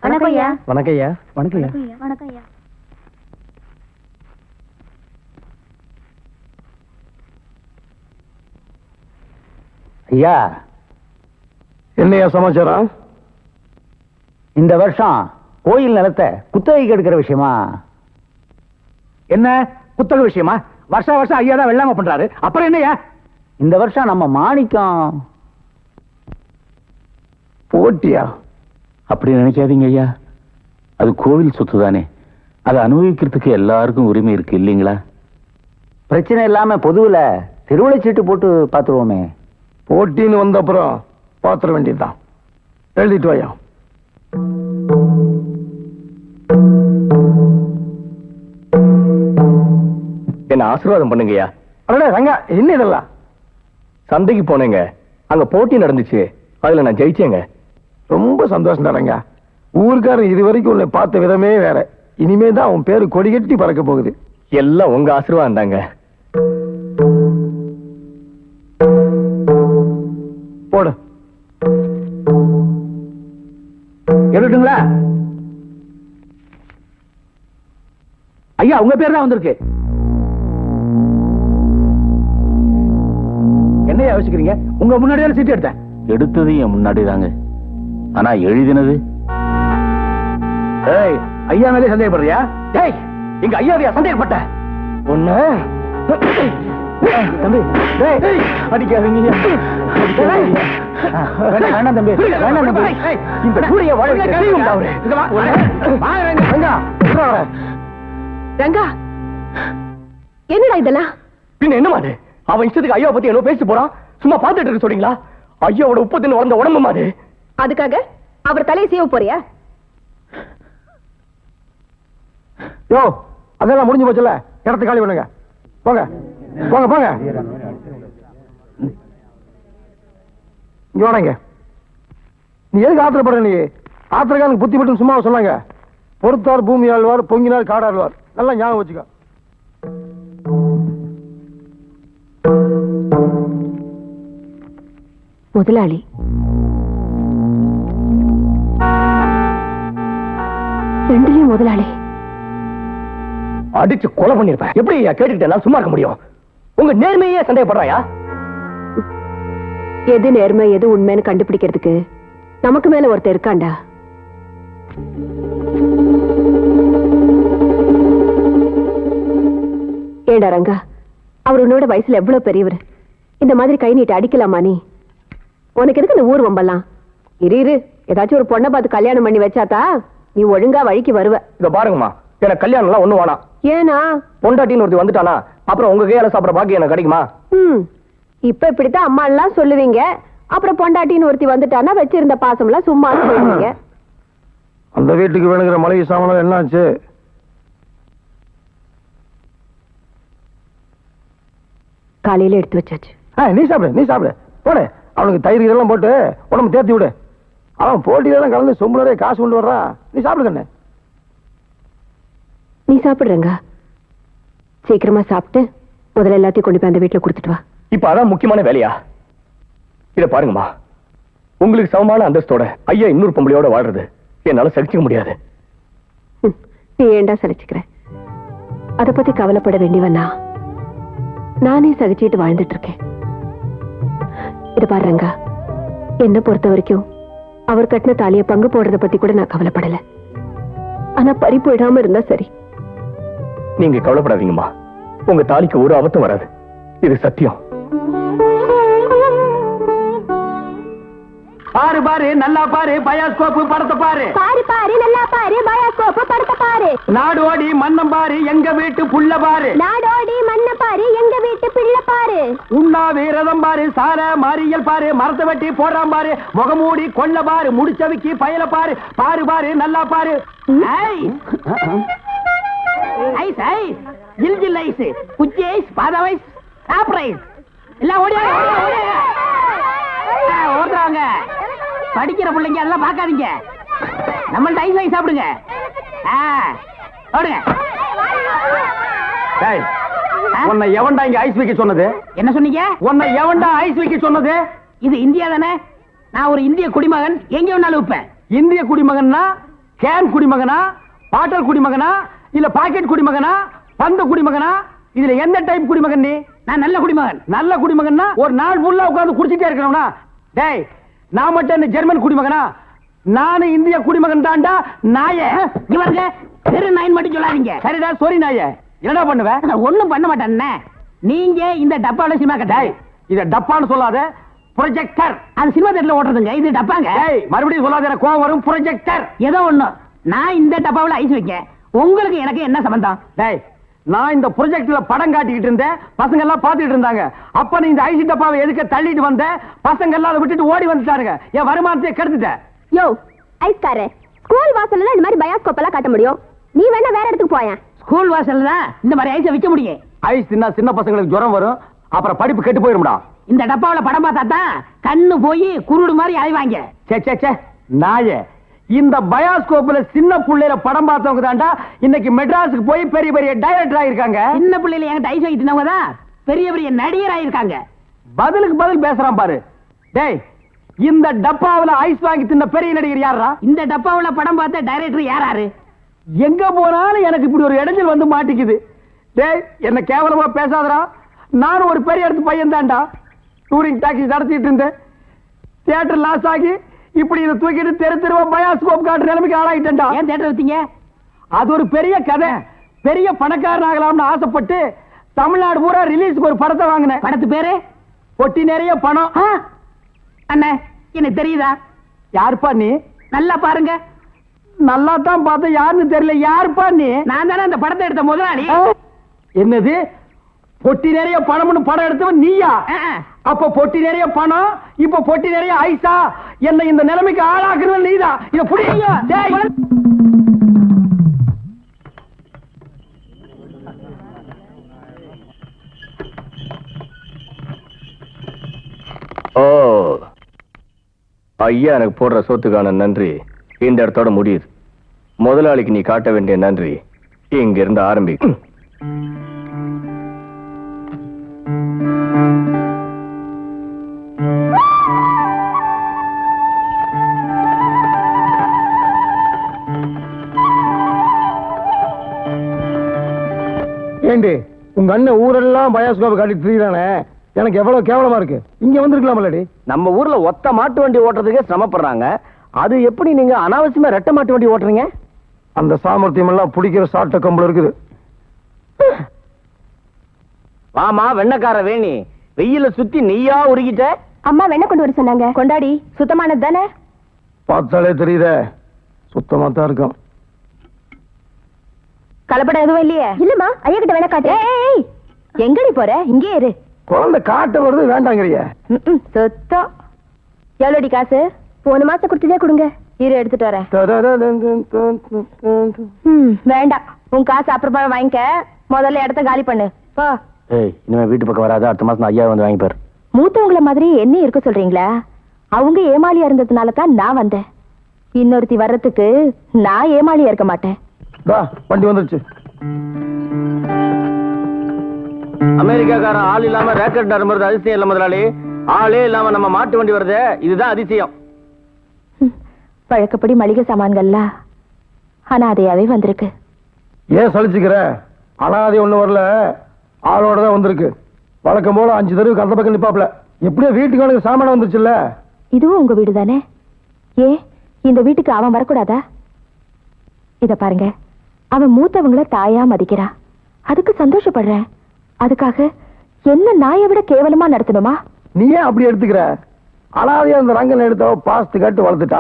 வணக்கம் ஐயா. வணக்கம் ஐயா. வணக்கம் ஐயா. வணக்கம் ஐயா. ஐயா, என்னையா சமாச்சாரம்? இந்த வருஷம் கோயில் நிலத்தை குத்தகைக்கு எடுக்கிற விஷயமா? என்ன குத்தகை விஷயமா? வருஷம் வருஷம் ஐயா தான் வெள்ளாம பண்றாரு. அப்புறம் என்னையா? இந்த வருஷம் நம்ம மாணிக்கம் போட்டியா? அப்படி நினைக்காதீங்க ஐயா, அது கோவில் சொத்து தானே, அதை அனுபவிக்கிறதுக்கு எல்லாருக்கும் உரிமை இருக்கு இல்லைங்களா? பிரச்சனை இல்லாம பொதுவுல திருவிழை சீட்டு போட்டு பாத்துருவோமே. போட்டின்னு வந்த அப்புறம் பாத்திர வேண்டியதுதான். எழுதிட்டு வாயா. என்ன ஆசீர்வாதம் பண்ணுங்கய்யா. அடடே ரங்கா, என்ன இதெல்லாம்? சந்தைக்கு போனேங்க, அங்க போட்டி நடந்துச்சு, அதுல நான் ஜெயிச்சேங்க. ரொம்ப சந்தோஷம் தரங்க. ஊருக்காரன் இது வரைக்கும் உன்னை பார்த்த விதமே வேற. இனிமே தான் உன் பேரு கொடி கட்டி பறக்க போகுது. எல்லாம் உங்க ஆசீர்வாதம் தாங்க. போடு. எடுட்டுங்களா? ஐயா, உங்க பேர் தான் வந்திருக்கு. என்ன யோசிக்கிறீங்க? உங்க முன்னாடியே சீட்டு எடுத்தேன். எடுத்தது என் முன்னாடி தாங்க, ஆனா எழுதினது ஏய், ஐயா மேலே சந்தேகப்படுறியா? டேய், எங்க ஐயாவையா சந்தேகப்பட்ட? ஒண்ணு தம்பி, டேய் அடிக்காதீங்க. வேண்டாம் தம்பி, வேண்டாம் தம்பி. இந்த கூடைய வாழ்க்கை தெரியும்டா அவரு. இங்க வா. ரங்கா, ரங்கா, என்னடா இதெல்லாம்? பின்ன என்ன மாடு? அவன் இஷ்டத்துக்கு ஐயா பத்தி என்ன பேசி போறான். சும்மா பாத்துட்டு இருக்க சொல்றீங்களா? ஐயாவோட உப்பத்தின்னு வளர்ந்த உடம்பு மாடு. அதுக்காக அவர் தலையை சீவ போறியா? யோ, அதெல்லாம் முடிஞ்சு போச்சுல. இடத்தை காலி பண்ணுங்க. போங்க போங்க போங்க. இங்க வாங்க. நீ எதுக்கு ஆத்திரப்படுற? நீ ஆத்திரக்காரனுக்கு புத்தி மட்டும் சும்மா சொன்னாங்க. பொறுத்தார் பூமி ஆழ்வார், பொங்கினார் காடாழ்வார். நல்லா ஞாபகம் வச்சுக்க. முதலாளி ரெண்டுலயும் முதலாளி. அடிச்சு கொலை பண்ணிருப்பேன். எப்படி கேட்டுக்கிட்டே சும்மா இருக்க முடியும்? உங்க நேர்மையே சந்தேகப்படுறாயா? எது நேர்மை எது உண்மைன்னு கண்டுபிடிக்கிறதுக்கு நமக்கு மேல ஒருத்தர் இருக்காண்டா. ஏண்டா ரங்கா, அவர் உன்னோட வயசுல எவ்வளவு பெரியவர். இந்த மாதிரி கை நீட்டு அடிக்கலாமா? நீ உனக்கு எதுக்கு இந்த ஊர் வம்பலாம்? இரு, ஏதாச்சும் ஒரு பொண்ணை பார்த்து கல்யாணம் பண்ணி வச்சாத்தா நீ ஒழுங்கா வழிக்கு வருவ. இத பாருங்கம்மா, எனக்கு கல்யாணம் எல்லாம் ஒண்ணு வேணாம். ஏனா பொண்டாட்டின்னு ஒருத்தி வந்துட்டானா அப்புறம் உங்க கையால சாப்பிட பாக்கி எனக்கு கிடைக்குமா? இப்ப இப்படித்தான் அம்மா எல்லாம் சொல்லுவீங்க. அப்புறம் பொண்டாட்டின்னு ஒருத்தி வந்துட்டானா வச்சிருந்த பாசம் எல்லாம் சும்மா சொல்லுவீங்க. அந்த வீட்டுக்கு வேணுங்கிற மளிகை சாமான் என்னாச்சு? காலையில எடுத்து வச்சாச்சு. நீ சாப்பிடு, நீ சாப்பிடு. போடு. அவனுக்கு தயிர் இதெல்லாம் போட்டு உடம்பு தேர்த்தி விடு. அவன் போட்டியெல்லாம் கலந்து சொம்பு நிறைய காசு கொண்டு வர்றான். நீ சாப்பிடு கண்ணு. நீ சாப்பிடுறங்க. சீக்கிரமா சாப்பிட்டு முதல்ல எல்லாத்தையும் கொண்டு போய் அந்த வீட்டுல கொடுத்துட்டு வா. இப்ப அதான் முக்கியமான வேலையா? இத பாருங்கம்மா, உங்களுக்கு சமமான அந்தஸ்தோட ஐயா இன்னொரு பொம்பளையோட வாழ்றது என்னால சகிச்சுக்க முடியாது. நீ ஏண்டா சலிச்சுக்கிற? அத பத்தி கவலைப்பட வேண்டியவனா? நானே சகிச்சுட்டு வாழ்ந்துட்டு இருக்கேன். இது பாருங்க, என்ன பொறுத்த வரைக்கும் அவர் கட்டின தாலியை பங்கு போடுறத பத்தி கூட நான் கவலைப்படல. ஆனா பறிப்பு விடாம இருந்தா சரி. நீங்க கவலைப்படாதீங்கம்மா, உங்க தாலிக்கு ஒரு ஆபத்தும் வராது. இது சத்தியம். பாரு பாரு, நல்லா பாரு, பயாஸ்கோப்பு படத்தை பாரு. பாரு பாரு, நல்லா பாரு, பயாஸ்கோப்பு படத்தை பாரு. நாடோடி மன்னம் பாரு, எங்க வீட்டு புள்ள பாரு. நாடோடி மன்ன பாரு, எங்க வீட்டு பிள்ளை பாரு. உண்ணாவி ரதம் பாரு, சார மாரியல் பாரு, மரத்தை வெட்டி போடுறான் பாரு, முகமூடி கொள்ள பாரு, முடிச்சவிக்கி பயல பாரு. பாரு பாரு, நல்லா பாரு. ஐஸ் ஐஸ், ஜில் ஜில் ஐஸ், குச்சி ஐஸ், பாதாம் ஐஸ், சாப்பிட்ற ஐஸ் எல்லாம் ஓடுறாங்க. படிக்கிற பிள்ளைங்க அதெல்லாம் பார்க்காதீங்க. நம்மள்ட்ட ஐஸ் ஐஸ் சாப்பிடுங்க. உன்னை எவன்டா இங்க ஐஸ் வைக்க சொன்னது? என்ன சொன்னீங்க? உன்னை எவன்டா ஐஸ் வைக்க சொன்னது? இது இந்தியா தானே? நான் ஒரு இந்திய குடிமகன், எங்க வேணாலும் வைப்பேன். இந்திய குடிமகன்னா கேன் குடிமகனா, பாட்டல் குடிமகனா, இல்ல பாக்கெட் குடிமகனா, பந்து குடிமகனா, இதுல எந்த டைப் குடிமகன் நீ? நான் நல்ல குடிமகன். நல்ல குடிமகன்னா ஒரு நாள் ஃபுல்லா உட்கார்ந்து குடிச்சிட்டே இருக்கணும்னா? டேய், நான் மட்டும் என்ன ஜெர்மன் குடிமகனா? நானும் இந்திய குடிமகன் தான்டா நாயே. இவருங்க பெரு நாயின் மட்டும் சொல்லாதீங்க. சரிடா, சொரி நாயே. என்னடா பண்ணுவ? ஒண்ணும் பண்ண மாட்டேன். நீங்க இந்த டப்பால சினிமா டேய், இத டப்பான்னு சொல்லாத, ப்ரொஜெக்டர். அது சினிமா தேட்டர்ல ஓட்டுறதுங்க, இது டப்பாங்க. டேய், மறுபடியும் சொல்லாத, எனக்கு கோவம் வரும். ப்ரொஜெக்டர் ஏதோ ஒண்ணு. நான் இந்த டப்பாவுல ஐஸ் வைக்கேன். உங்களுக்கு எனக்கு என்ன சம்பந்தம்? டேய், நான் இந்த ப்ரொஜெக்ட்ல படம் காட்டிக்கிட்டு இருந்தேன், பசங்க எல்லாம் பாத்துட்டு இருந்தாங்க. அப்ப நீ இந்த ஐசி டப்பாவை எதுக்கு தள்ளிட்டு வந்த? பசங்க எல்லாம் அதை விட்டுட்டு ஓடி வந்துட்டாருங்க. என் வருமானத்தை கெடுத்துட்ட. யோ ஐஸ்காரே, ஸ்கூல் வாசல்ல தான் இந்த மாதிரி பயாஸ்கோப் எல்லாம் காட்ட முடியும். நீ வேணா வேற இடத்துக்கு போயேன். ஸ்கூல் வாசல்ல தான் இந்த மாதிரி ஐஸை விற்க முடியும். ஐஸ் தின்னா சின்ன பசங்களுக்கு ஜுரம் வரும், அப்புறம் படிப்பு கெட்டு போயிரும்டா. இந்த டப்பாவுல படம் பார்த்தா தான் கண்ணு போய் குருடு மாதிரி அலைவாங்க. சே சே சே நாயே, இந்த பயாஸ்கோப்ல சின்ன புள்ளையில படம் பார்த்தவங்க தான்டா இன்னைக்கு மெட்ராஸுக்கு போய் பெரிய பெரிய டைரக்டர் ஆயிருக்காங்க. சின்ன பிள்ளைல என்கிட்ட ஐஸ் வைத்தினவங்க தான் பெரிய பெரிய நடிகர் ஆயிருக்காங்க. பதிலுக்கு பதில் பேசுறான் பாரு. டேய், இந்த டப்பாவுல ஐஸ் வாங்கி தின்ன பெரிய நடிகர் யாரா? இந்த டப்பாவுல படம் பார்த்த டைரக்டர் யாராரு? எங்க போனாலும் எனக்கு இப்படி ஒரு இடைஞ்சல் வந்து மாட்டிக்குது. டேய், என்ன கேவலமா பேசாதடா. நானும் ஒரு பெரிய இடத்து பையன் தான்டா. டூரிங் டாக்ஸி நடத்திட்டு இருந்தேன். தியேட்டர் லாஸ் ஆகி இப்படி இதை தூக்கிட்டு தெரு தெருவா பயாஸ்கோப் காட்டுற நிலைமைக்கு ஆளாயிட்டேன்டா. ஏன் தியேட்டர் வித்தீங்க? அது ஒரு பெரிய கதை. பெரிய பணக்காரன் ஆகலாம்னு ஆசைப்பட்டு தமிழ்நாடு பூரா ரிலீஸ்க்கு ஒரு படத்தை வாங்கினேன். படத்து பேரு? பொட்டி நிறைய பணம். அண்ணே, எனக்கு தெரியுதா? யாருப்பா நீ? நல்லா பாருங்க. நல்லா தான் பார்த்தா யாருன்னு தெரியல. யாருப்பா நீ? நான் தானே அந்த படத்தை எடுத்த முதலாளி. என்னது, பொட்டி நிறைய பணம்னு படம் எடுத்தவன் நீயா? அப்ப பொட்டி நிறைய பணம், இப்ப பொட்டி நிறைய ஐசா. என்ன இந்த நிலைமைக்கு ஆளாக்குறது நீதான். இத புடிங்க. டேய், ஓ, ஐயா எனக்கு போடுற சொத்துக்கான நன்றி இந்த இடத்தோட முடியுது. முதலாளிக்கு நீ காட்ட வேண்டிய நன்றி இங்க இருந்து ஆரம்பிக்கும். ஏண்டி, உங்க அண்ணன் ஊரெல்லாம் பயாஸ்கோப் காட்டி திரியிறானே, எனக்கு எவ்வளவு கேவலமா இருக்கு. இங்க வந்திருக்கலாம்லடி. நம்ம ஊர்ல ஒத்த மாட்டு வண்டி ஓட்டுறதுக்கே சிரமப்படுறாங்க. அது எப்படி நீங்க அனாவசியமா ரெட்டை மாட்டு வண்டி ஓட்டுறீங்க? அந்த சாமர்த்தியம் எல்லாம் பிடிக்கிற சாட்ட கம்பளம் இருக்குது. வாமா வெண்ணக்கார வேணி, வெயில சுத்தி நீயா உருகிட்ட. அம்மா வெண்ணெய் கொண்டு வர சொன்னாங்க. கொண்டாடி. சுத்தமானது தானே? பார்த்தாலே தெரியுதே, சுத்தமா தான் இருக்கும். கலப்படம் எதுவும் இல்லையே? இல்லம்மா, ஐயா கிட்ட வேணா காட்டு. ஏய், எங்கடி போற? இங்கே இரு. குழந்தை காட்ட வருது, வேண்டாங்கிறிய. சுத்தம். எவ்வளோடி காசு? போன மாசம் கொடுத்ததே கொடுங்க. இரு, எடுத்துட்டு வரேன். வேண்டாம், உன் காசு அப்புறமா வாங்கிக்க. முதல்ல இடத்த காலி பண்ணு. போ. ஏய், இனிமே வீட்டு பக்கம் வராத. அடுத்த மாசம் ஐயா வந்து வாங்கிப்பாரு. மூத்தவங்கள மாதிரி என்ன இருக்க சொல்றீங்களா? அவங்க ஏமாளியா இருந்ததுனால தான் நான் வந்தேன். இன்னொருத்தி வர்றதுக்கு நான் ஏமாளியா இருக்க மாட்டேன். வண்டி வந்துருச்சு. அமெரிக்காக்காரன் ஆள் இல்லாம ரேக்கெட் நரம்புறது அதிசயம் இல்ல முதலாளி. ஆளே இல்லாம நம்ம மாட்டு வண்டி வருது, இதுதான் அதிசயம். பழக்கப்படி மளிகை சாமான்கள்லாம் அனாதையாவே வந்திருக்கு. ஏன் சலிச்சுக்கிற? அனாதை ஒண்ணு வரல, ஆளோட தான் வந்திருக்கு. வழக்கம் போல 5 தெருவுக்கு அந்த பக்கம் நிப்பாப்ல. எப்படியோ வீட்டுக்கு அவனுக்கு சாமான வந்துருச்சுல்ல. இதுவும் உங்க வீடு தானே? ஏன் இந்த வீட்டுக்கு அவன் வரக்கூடாதா? இத பாருங்க, அவன் மூத்தவங்கள தாயா மதிக்கிறா. அதுக்கு சந்தோஷப்படுறேன். அதுக்காக என்ன நாயை விட கேவலமா நடத்தணுமா? நீ ஏன் அப்படி எடுத்துக்கிற? அனாதையா அந்த ரங்கன் எடுத்தவ பாஸ்து கட்டு வளர்த்துட்டா.